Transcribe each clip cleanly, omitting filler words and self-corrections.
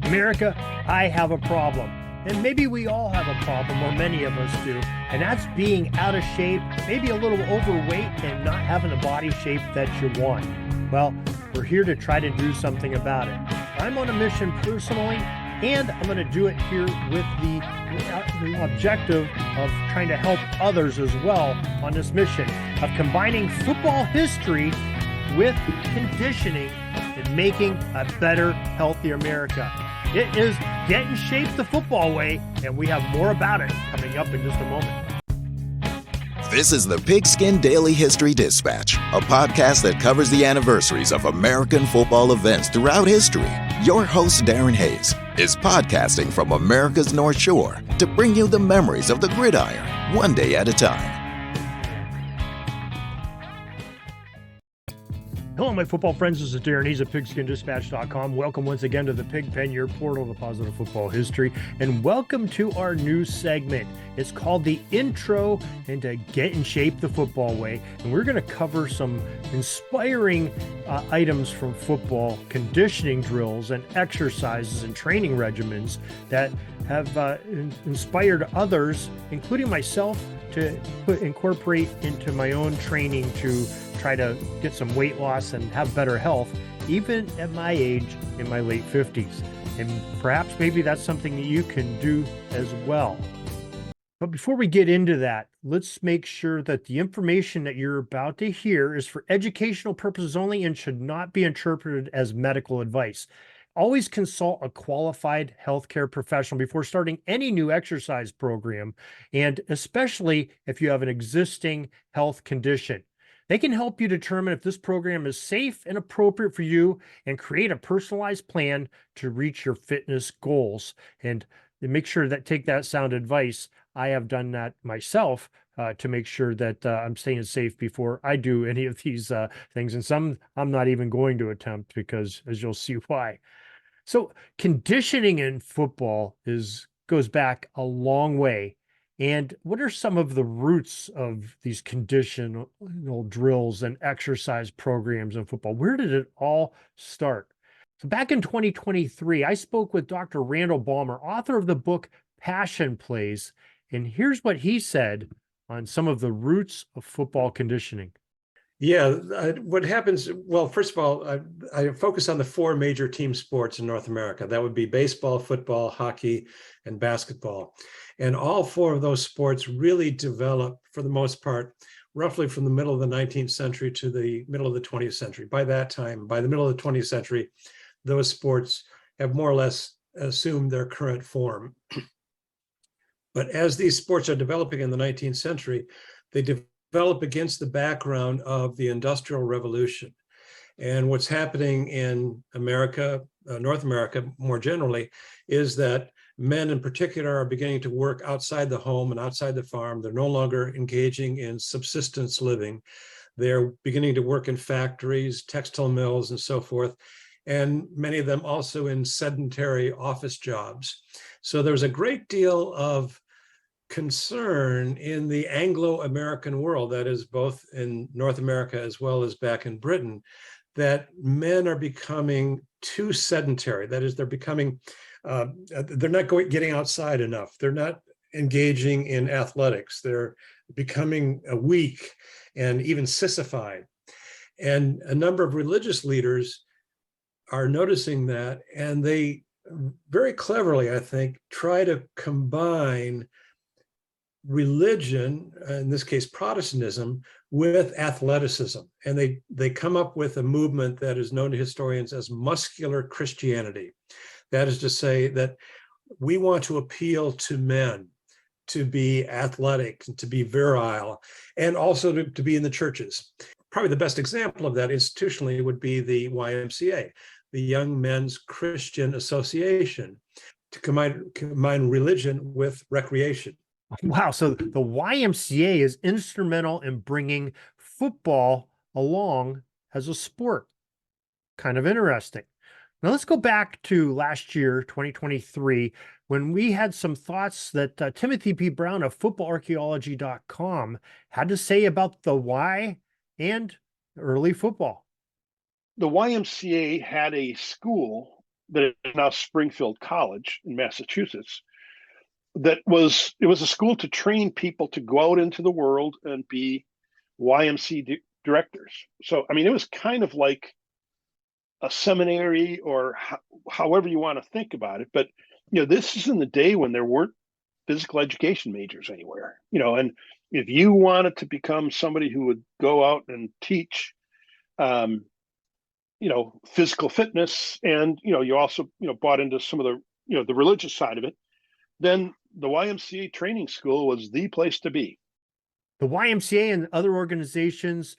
America, I have a problem. And maybe we all have a problem, or many of us do, and that's being out of shape, maybe a little overweight, and not having the body shape that you want. Well, we're here to try to do something about it. I'm on a mission personally, and I'm going to do it here with the objective of trying to help others as well on this mission of combining football history with conditioning and making a better, healthier America. It is Get in Shape the Football Way, and we have more about it coming up in just a moment. This is the Pigskin Daily History Dispatch, a podcast that covers the anniversaries of American football events throughout history. Your host, Darren Hayes, is podcasting from America's North Shore to bring you the memories of the gridiron, one day at a time. Hello, my football friends. This is Darren Hayes at pigskindispatch.com. Welcome once again to the Pig Pen, your portal to positive football history. And welcome to our new segment. It's called the Intro into Get in Shape the Football Way. And we're going to cover some inspiring items from football, conditioning drills and exercises and training regimens that have inspired others, including myself, to incorporate into my own training to try to get some weight loss and have better health, even at my age in my late 50s. And perhaps maybe that's something that you can do as well. But before we get into that, let's make sure that the information that you're about to hear is for educational purposes only and should not be interpreted as medical advice. Always consult a qualified healthcare professional before starting any new exercise program, and especially if you have an existing health condition. They can help you determine if this program is safe and appropriate for you and create a personalized plan to reach your fitness goals. And make sure that take that sound advice. I have done that myself to make sure that I'm staying safe before I do any of these things. And some I'm not even going to attempt because, as you'll see why. So conditioning in football goes back a long way. And what are some of the roots of these conditional drills and exercise programs in football? Where did it all start? So back in 2023, I spoke with Dr. Randall Balmer, author of the book Passion Plays. And here's what he said on some of the roots of football conditioning. Yeah, what happens, well, first of all, I focus on the four major team sports in North America. That would be baseball, football, hockey, and basketball. And all four of those sports really developed, for the most part, roughly from the middle of the 19th century to the middle of the 20th century. By that time, by the middle of the 20th century, those sports have more or less assumed their current form. But as these sports are developing in the 19th century, they develop against the background of the Industrial Revolution. And what's happening in America, North America more generally, is that men in particular are beginning to work outside the home and outside the farm. They're no longer engaging in subsistence living. They're beginning to work in factories, textile mills, and so forth. And many of them also in sedentary office jobs. So there's a great deal of concern in the Anglo-American world, that is both in North America as well as back in Britain, that men are becoming too sedentary. That is, they're becoming, they're not getting outside enough. They're not engaging in athletics. They're becoming weak and even sissified. And a number of religious leaders are noticing that, and they very cleverly, I think, try to combine religion, in this case Protestantism, with athleticism. And they come up with a movement that is known to historians as muscular Christianity. That is to say that we want to appeal to men to be athletic, to be virile, and also to be in the churches. Probably the best example of that institutionally would be the YMCA, the Young Men's Christian Association, to combine religion with recreation. Wow. So the YMCA is instrumental in bringing football along as a sport. Kind of interesting. Now let's go back to last year, 2023, when we had some thoughts that Timothy P. Brown of footballarchaeology.com had to say about the Y and early football. The YMCA had a school that is now Springfield College in Massachusetts. It was a school to train people to go out into the world and be YMCA directors. So, I mean, it was kind of like a seminary, or however you want to think about it. But, this is in the day when there weren't physical education majors anywhere, and if you wanted to become somebody who would go out and teach, physical fitness, and, you also, bought into some of the, the religious side of it, then the YMCA training school was the place to be. The YMCA and other organizations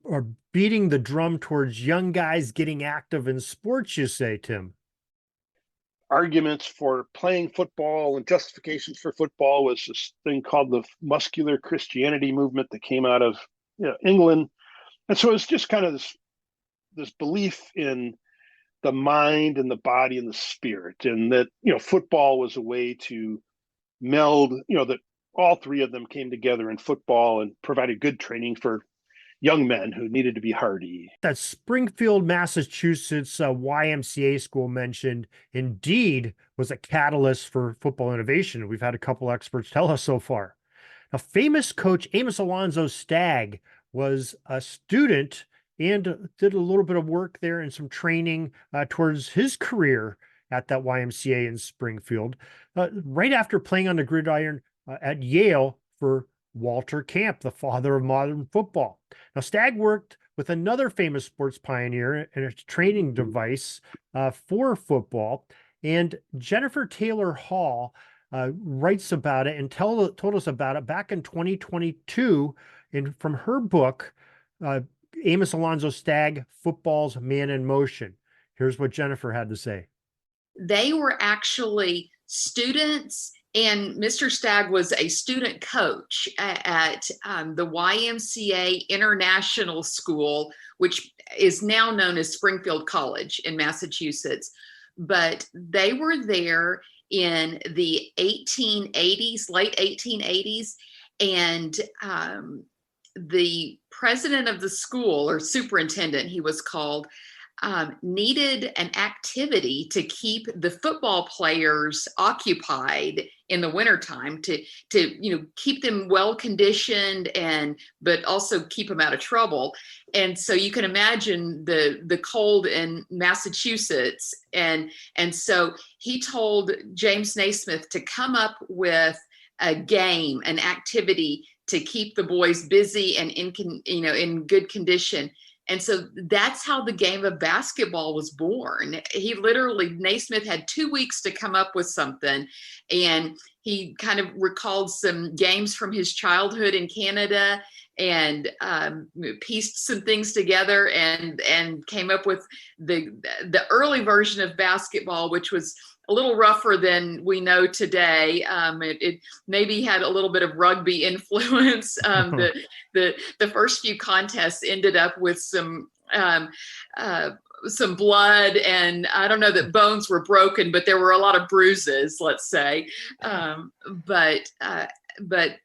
are beating the drum towards young guys getting active in sports, you say, Tim? Arguments for playing football and justifications for football was this thing called the muscular Christianity movement that came out of England. And so it's just kind of this belief in the mind and the body and the spirit, and that, football was a way to meld, that all three of them came together in football and provided good training for young men who needed to be hardy. That Springfield, Massachusetts YMCA school mentioned indeed was a catalyst for football innovation. We've had a couple experts tell us so far. Now, famous coach Amos Alonzo Stagg was a student and did a little bit of work there and some training towards his career at that YMCA in Springfield, right after playing on the gridiron at Yale for Walter Camp, the father of modern football. Now, Stagg worked with another famous sports pioneer and a training device for football. And Jennifer Taylor Hall writes about it and told us about it back in 2022 from her book, Amos Alonzo Stagg, Football's Man in Motion. Here's what Jennifer had to say. They were actually students, and Mr. Stagg was a student coach at the YMCA International School, which is now known as Springfield College in Massachusetts. But they were there in the 1880s, late 1880s, and the president of the school, or superintendent he was called, needed an activity to keep the football players occupied in the wintertime, to keep them well conditioned, but also keep them out of trouble. And so you can imagine the cold in Massachusetts, and so he told James Naismith to come up with a game, an activity to keep the boys busy and in good condition. And so that's how the game of basketball was born. Naismith had 2 weeks to come up with something. And he kind of recalled some games from his childhood in Canada and pieced some things together and came up with the early version of basketball, which was a little rougher than we know today. It maybe had a little bit of rugby influence. The first few contests ended up with some blood, and I don't know that bones were broken, but there were a lot of bruises, let's say. But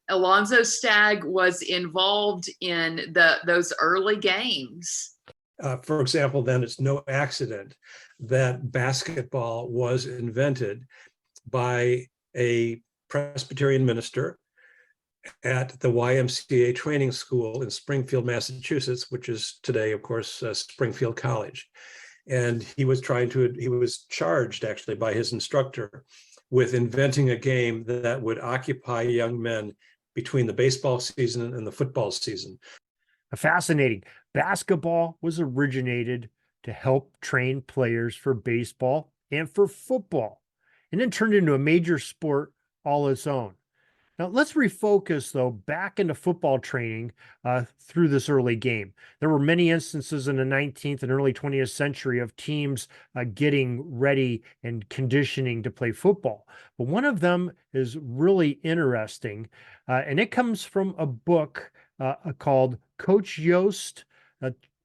Alonzo Stagg was involved in those early games. For example, then it's no accident that basketball was invented by a Presbyterian minister at the YMCA training school in Springfield, Massachusetts, which is today, of course, Springfield College. And he was charged actually by his instructor with inventing a game that would occupy young men between the baseball season and the football season. Fascinating. Basketball was originated to help train players for baseball and for football, and then turned into a major sport all its own. Now, let's refocus, though, back into football training through this early game. There were many instances in the 19th and early 20th century of teams getting ready and conditioning to play football. But one of them is really interesting, and it comes from a book called Coach Yost,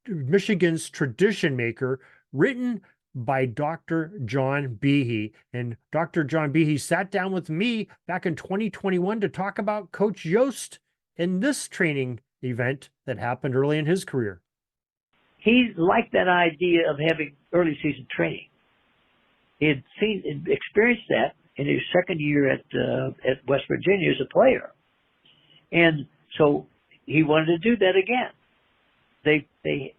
Michigan's Tradition Maker, written by Dr. John Behee. And Dr. John Behee sat down with me back in 2021 to talk about Coach Yost in this training event that happened early in his career. He liked that idea of having early season training. he'd experienced that in his second year at West Virginia as a player, and so he wanted to do that again.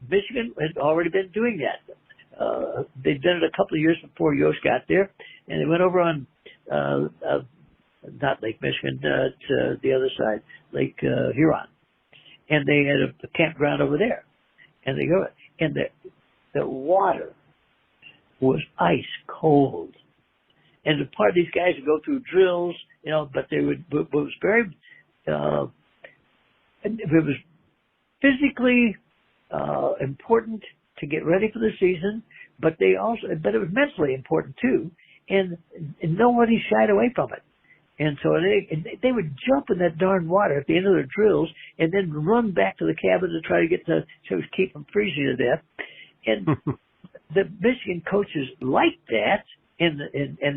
Michigan had already been doing that. They'd done it a couple of years before Yost got there, and they went over on not Lake Michigan, to the other side, Lake Huron, and they had a campground over there, and they go, and the water was ice cold, and the part of these guys would go through drills, but they would. It was very, it was physically important to get ready for the season, but it was mentally important too, and nobody shied away from it. And so they would jump in that darn water at the end of their drills and then run back to the cabin to try to keep them freezing to death. And the Michigan coaches liked that, and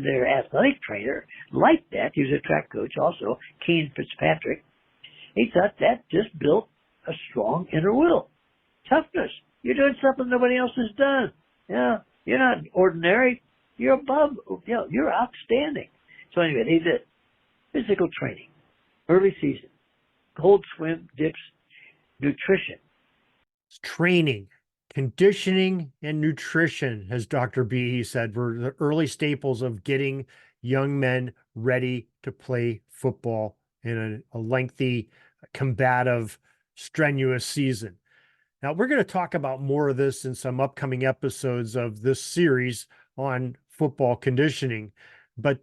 their athletic trainer liked that. He was a track coach also, Keen Fitzpatrick. He thought that just built a strong inner will. Toughness. You're doing something nobody else has done. Yeah, you're not ordinary. You're above. You're outstanding. So anyway, they did physical training, early season, cold swim, dips, nutrition. Training, conditioning, and nutrition, as Dr. Behee said, were the early staples of getting young men ready to play football in a lengthy, combative, strenuous season. Now, we're going to talk about more of this in some upcoming episodes of this series on football conditioning, but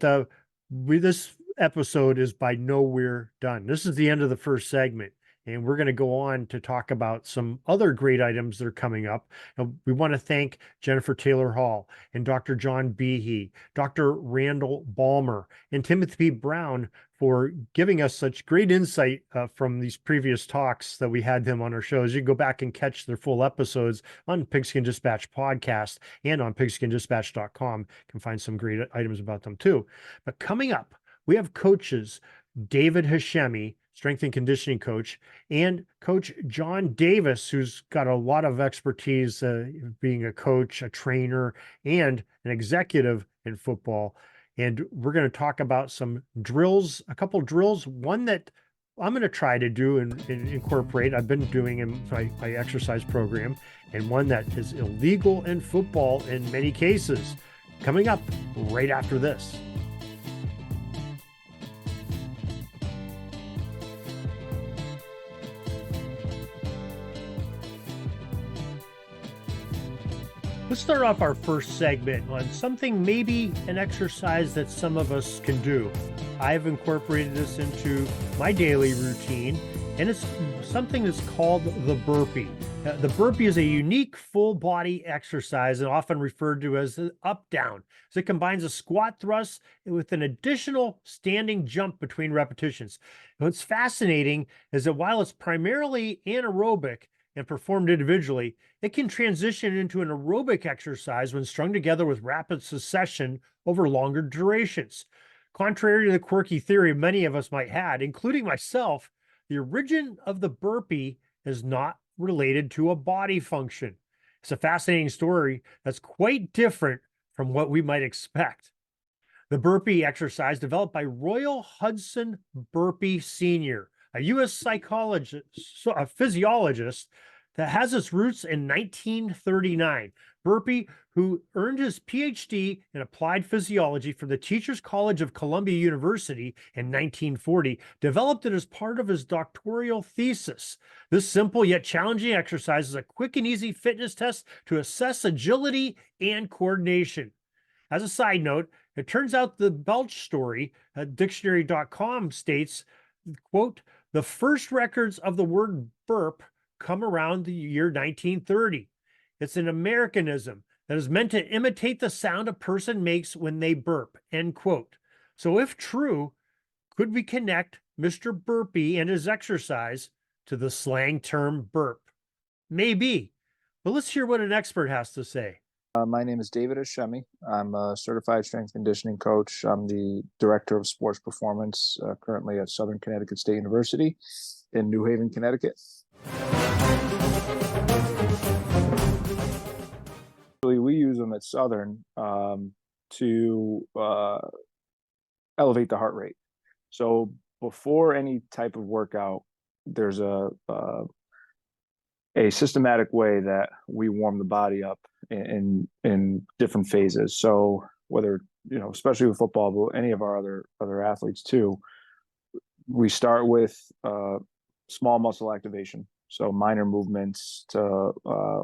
this episode is by nowhere done. This is the end of the first segment, and we're going to go on to talk about some other great items that are coming up. And we want to thank Jennifer Taylor Hall and Dr. John Behee, Dr. Randall Balmer, and Timothy P. Brown for giving us such great insight from these previous talks that we had them on our shows. You can go back and catch their full episodes on Pigskin Dispatch podcast and on pigskindispatch.com. You can find some great items about them too. But coming up, we have coaches David Hashemi, strength and conditioning coach, and Coach John Davis, who's got a lot of expertise being a coach, a trainer, and an executive in football. And we're going to talk about some drills, a couple drills, one that I'm going to try to do and incorporate. I've been doing in my exercise program, and one that is illegal in football in many cases. Coming up right after this. Let's start off our first segment on something, maybe an exercise that some of us can do. I've incorporated this into my daily routine, and it's something that's called the burpee. The burpee is a unique full body exercise and often referred to as the up-down. So it combines a squat thrust with an additional standing jump between repetitions. And what's fascinating is that while it's primarily anaerobic and performed individually, it can transition into an aerobic exercise when strung together with rapid succession over longer durations. Contrary to the quirky theory many of us might have, including myself, the origin of the burpee is not related to a body function. It's a fascinating story that's quite different from what we might expect. The burpee exercise, developed by Royal Hudson Burpee Sr., a U.S. physiologist that has its roots in 1939. Burpee, who earned his PhD in applied physiology from the Teachers College of Columbia University in 1940, developed it as part of his doctoral thesis. This simple yet challenging exercise is a quick and easy fitness test to assess agility and coordination. As a side note, it turns out the Belch story at dictionary.com states, quote, "The first records of the word burp come around the year 1930. It's an Americanism that is meant to imitate the sound a person makes when they burp," end quote. So if true, could we connect Mr. Burpee and his exercise to the slang term burp? Maybe, but let's hear what an expert has to say. My name is David Hashemi. I'm a certified strength conditioning coach. I'm the director of sports performance currently at Southern Connecticut State University in New Haven, Connecticut. We use them at Southern to elevate the heart rate. So before any type of workout, there's a systematic way that we warm the body up in different phases. So whether, especially with football, but any of our other athletes too, we start with small muscle activation. So minor movements to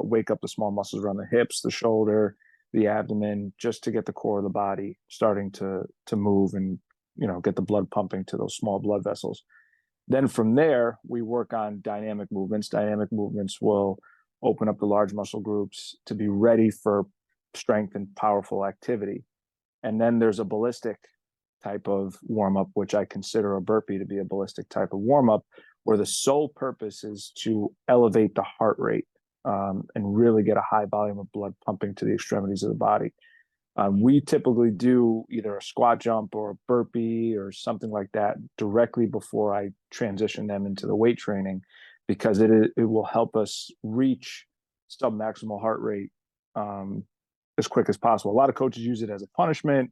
wake up the small muscles around the hips, the shoulder, the abdomen, just to get the core of the body starting to move and, get the blood pumping to those small blood vessels. Then from there, we work on dynamic movements. Dynamic movements will open up the large muscle groups to be ready for strength and powerful activity. And then there's a ballistic type of warm-up, which I consider a burpee to be a ballistic type of warm-up, where the sole purpose is to elevate the heart rate and really get a high volume of blood pumping to the extremities of the body. We typically do either a squat jump or a burpee or something like that directly before I transition them into the weight training, because it will help us reach sub-maximal heart rate as quick as possible. A lot of coaches use it as a punishment.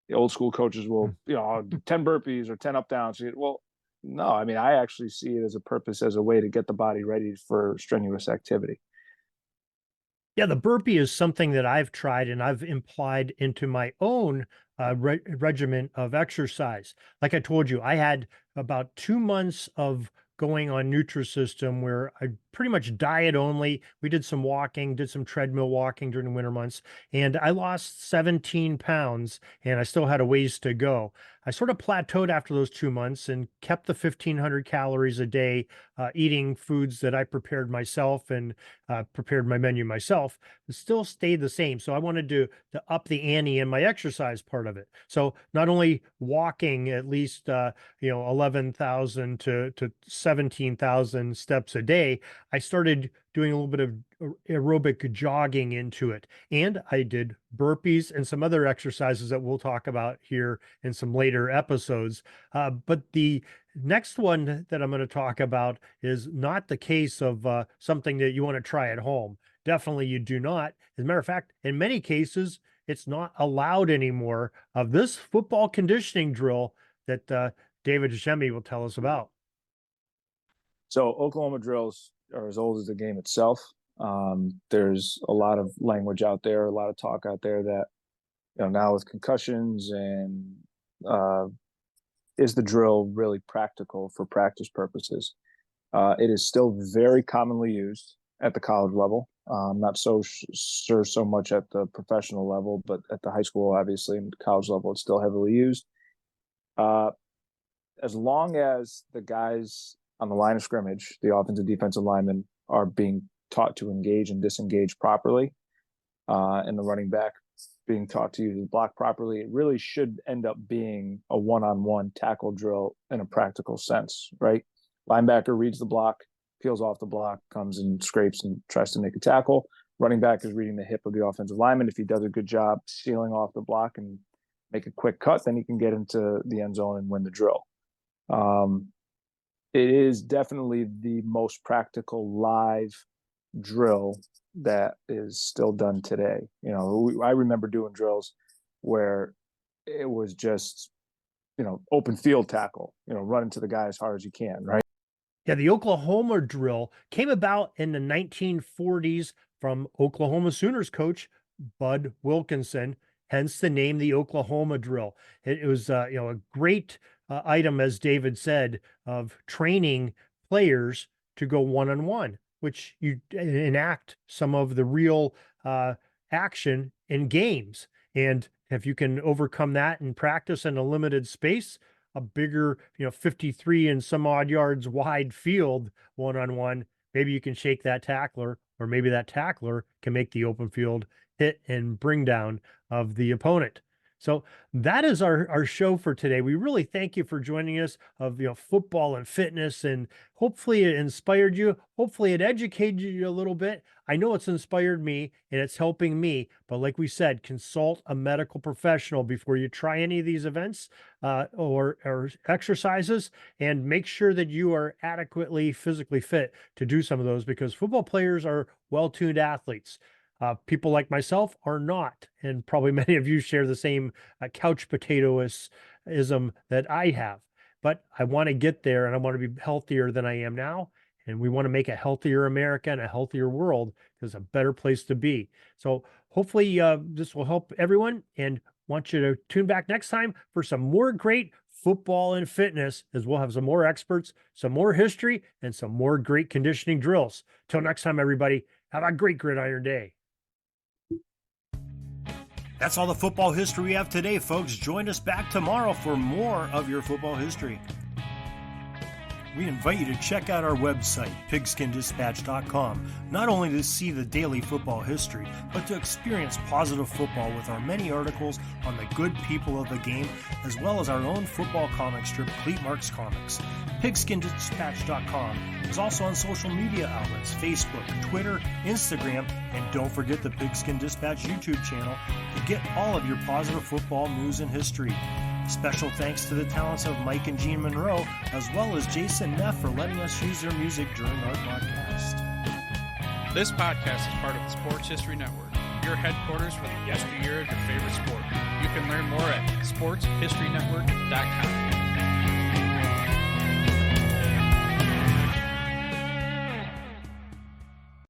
The old school coaches will, 10 burpees or 10 up downs. Well, no, I actually see it as a purpose, as a way to get the body ready for strenuous activity. Yeah, the burpee is something that I've tried and I've implied into my own regimen of exercise. Like I told you, I had about 2 months of going on Nutrisystem where I pretty much diet only. We did some walking, did some treadmill walking during the winter months, and I lost 17 pounds and I still had a ways to go. I sort of plateaued after those 2 months and kept the 1,500 calories a day, eating foods that I prepared myself and prepared my menu myself. It still stayed the same. So I wanted to up the ante in my exercise part of it. So not only walking at least 11,000 to 17,000 steps a day, I started doing a little bit of aerobic jogging into it. And I did burpees and some other exercises that we'll talk about here in some later episodes. But the next one that I'm going to talk about is not the case of something that you want to try at home. Definitely you do not. As a matter of fact, in many cases, it's not allowed anymore, of this football conditioning drill that David Hashemi will tell us about. So Oklahoma drills are as old as the game itself. There's a lot of language out there, a lot of talk out there that, now with concussions and is the drill really practical for practice purposes? It is still very commonly used at the college level. Not so sure so much at the professional level, but at the high school, obviously, and college level, it's still heavily used. As long as the guys on the line of scrimmage, the offensive defensive linemen, are being taught to engage and disengage properly, and the running back being taught to use the block properly, it really should end up being a one-on-one tackle drill in a practical sense, right? Linebacker reads the block, peels off the block, comes and scrapes and tries to make a tackle. Running back is reading the hip of the offensive lineman. If he does a good job sealing off the block and make a quick cut, then he can get into the end zone and win the drill. It is definitely the most practical live drill that is still done today. I remember doing drills where it was just, open field tackle, running to the guy as hard as you can, right? Yeah, the Oklahoma drill came about in the 1940s from Oklahoma Sooners coach Bud Wilkinson, hence the name, the Oklahoma drill. It was a great item, as David said, of training players to go one-on-one, which you enact some of the real action in games. And if you can overcome that in practice in a limited space, a bigger, 53 and some odd yards wide field one-on-one, maybe you can shake that tackler, or maybe that tackler can make the open field hit and bring down of the opponent. So that is our show for today. We really thank you for joining us of football and fitness, and hopefully it inspired you. Hopefully it educated you a little bit. I know it's inspired me and it's helping me, but like we said, consult a medical professional before you try any of these events or exercises, and make sure that you are adequately physically fit to do some of those, because football players are well-tuned athletes. People like myself are not, and probably many of you share the same couch potatoism that I have. But I want to get there, and I want to be healthier than I am now. And we want to make a healthier America and a healthier world, because it's a better place to be. So hopefully this will help everyone, and want you to tune back next time for some more great football and fitness, as we'll have some more experts, some more history, and some more great conditioning drills. Till next time, everybody, have a great gridiron day. That's all the football history we have today, folks. Join us back tomorrow for more of your football history. We invite you to check out our website, pigskindispatch.com, not only to see the daily football history, but to experience positive football with our many articles on the good people of the game, as well as our own football comic strip, Cleat Marks Comics. Pigskindispatch.com is also on social media outlets, Facebook, Twitter, Instagram, and don't forget the Pigskin Dispatch YouTube channel to get all of your positive football news and history. Special thanks to the talents of Mike and Gene Monroe, as well as Jason Neff, for letting us use their music during our podcast. This podcast is part of the Sports History Network, your headquarters for the yesteryear of your favorite sport. You can learn more at sportshistorynetwork.com.